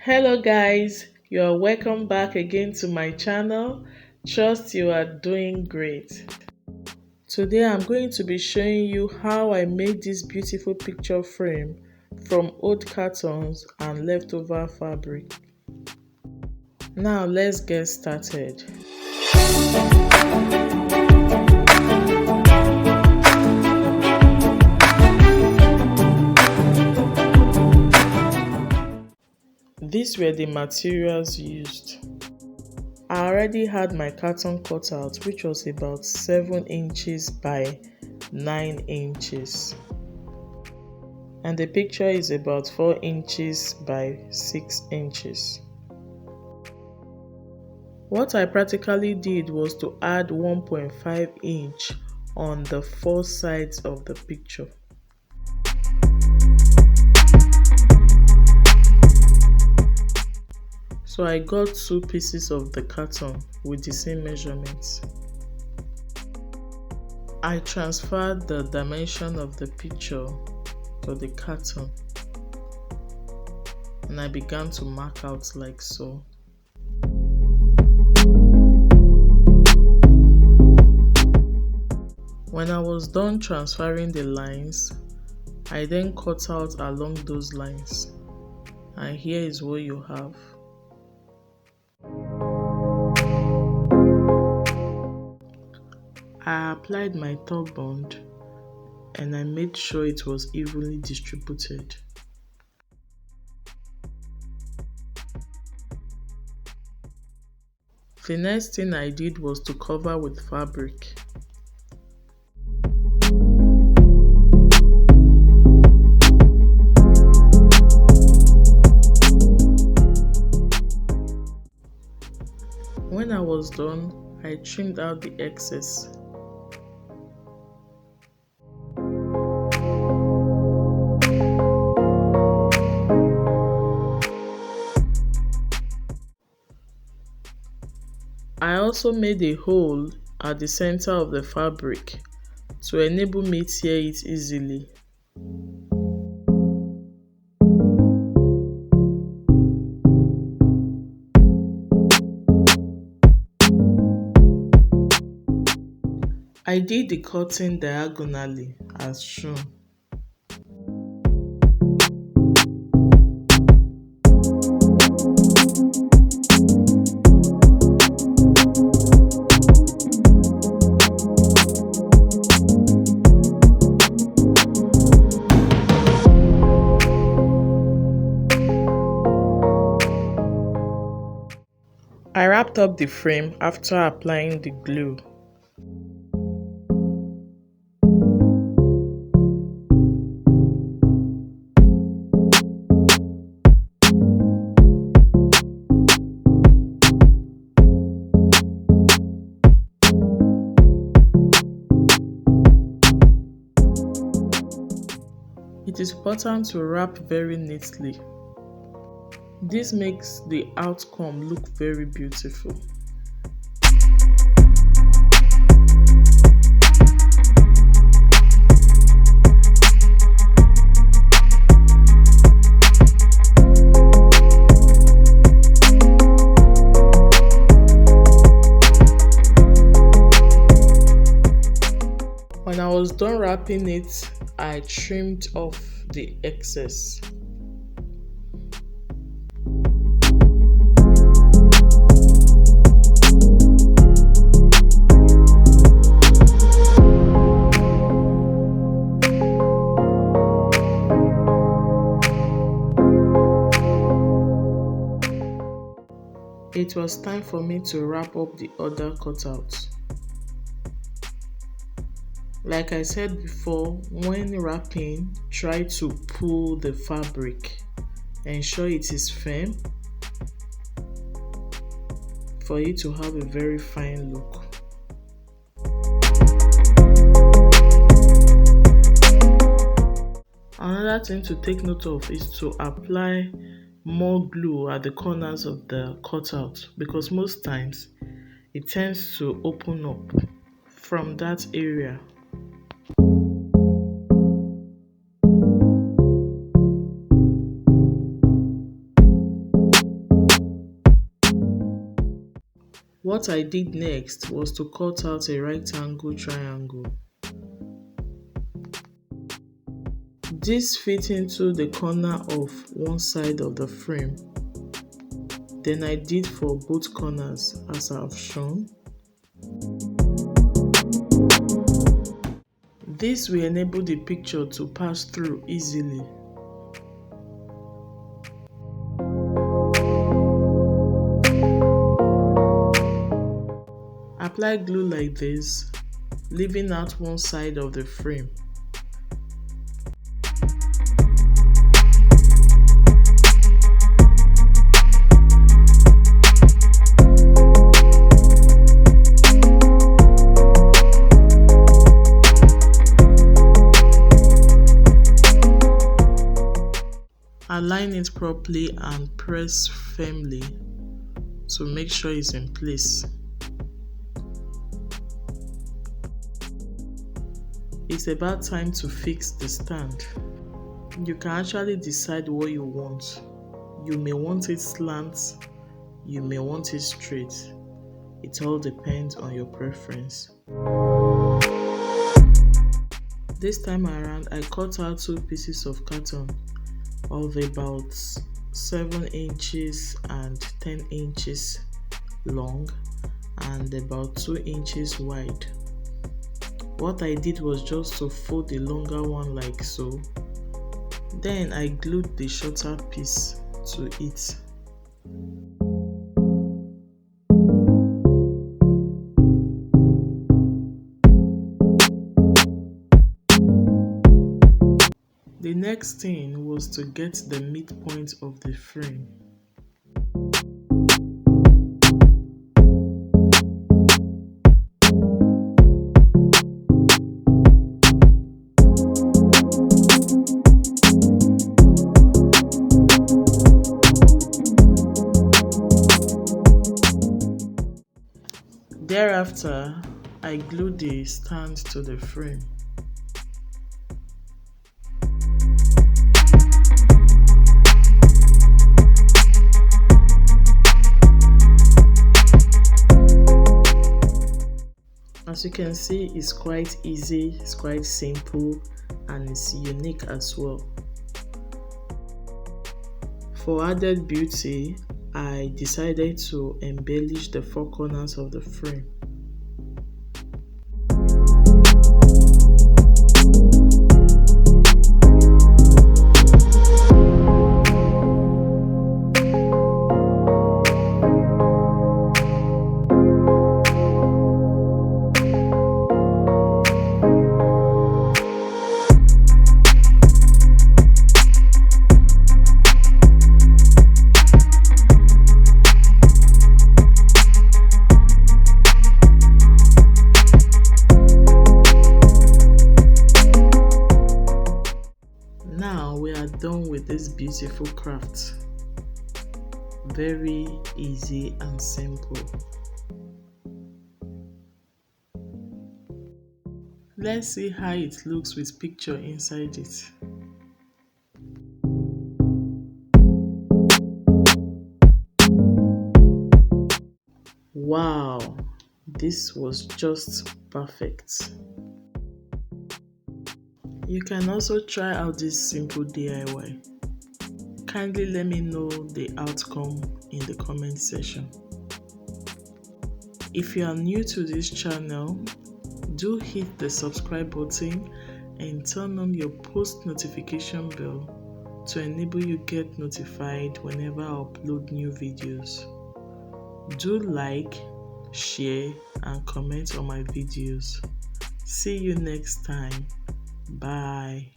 Hello guys, you're welcome back again to my channel. Trust you are doing great. Today I'm going to be showing you how I made this beautiful picture frame from old cartons and leftover fabric. Now let's get started. These were the materials used. I already had my carton cut out, which was about 7 inches by 9 inches. And the picture is about 4 inches by 6 inches. What I practically did was to add 1.5 inch on the 4 sides of the picture. So I got 2 pieces of the carton with the same measurements. I transferred the dimension of the picture to the carton and I began to mark out like so. When I was done transferring the lines, I then cut out along those lines, and here is what you have. I applied my top bond and I made sure it was evenly distributed. The next thing I did was to cover with fabric. When I was done, I trimmed out the excess. I also made a hole at the center of the fabric to enable me to tear it easily. I did the cutting diagonally as shown. I wrapped up the frame after applying the glue. It is important to wrap very neatly. This makes the outcome look very beautiful. When I was done wrapping it, I trimmed off the excess. It was time for me to wrap up the other cutouts. Like I said before, when wrapping, try to pull the fabric. Ensure it is firm for it to have a very fine look. Another thing to take note of is to apply more glue at the corners of the cutout, because most times it tends to open up from that area. What I did next was to cut out a rectangle triangle. This fit into the corner of one side of the frame. Then I did for both corners as I have shown. This will enable the picture to pass through easily. Apply glue like this, leaving out one side of the frame. Align it properly and press firmly to make sure it's in place. It's about time to fix the stand. You can actually decide what you want. You may want it slant, you may want it straight. It all depends on your preference. This time around, I cut out 2 pieces of carton of about 7 inches and 10 inches long and about 2 inches wide. What I did was just to fold the longer one like so. Then I glued the shorter piece to it. The next thing was to get the midpoint of the frame. Thereafter, I glued the stand to the frame. As you can see, it's quite easy, it's quite simple, and it's unique as well. For added beauty, I decided to embellish the 4 corners of the frame. Now we are done with this beautiful craft. Very easy and simple. Let's see how it looks with picture inside it. Wow, this was just perfect. You can also try out this simple DIY. Kindly let me know the outcome in the comment section. If you are new to this channel, do hit the subscribe button and turn on your post notification bell to enable you get notified whenever I upload new videos. Do like, share, and comment on my videos. See you next time. Bye.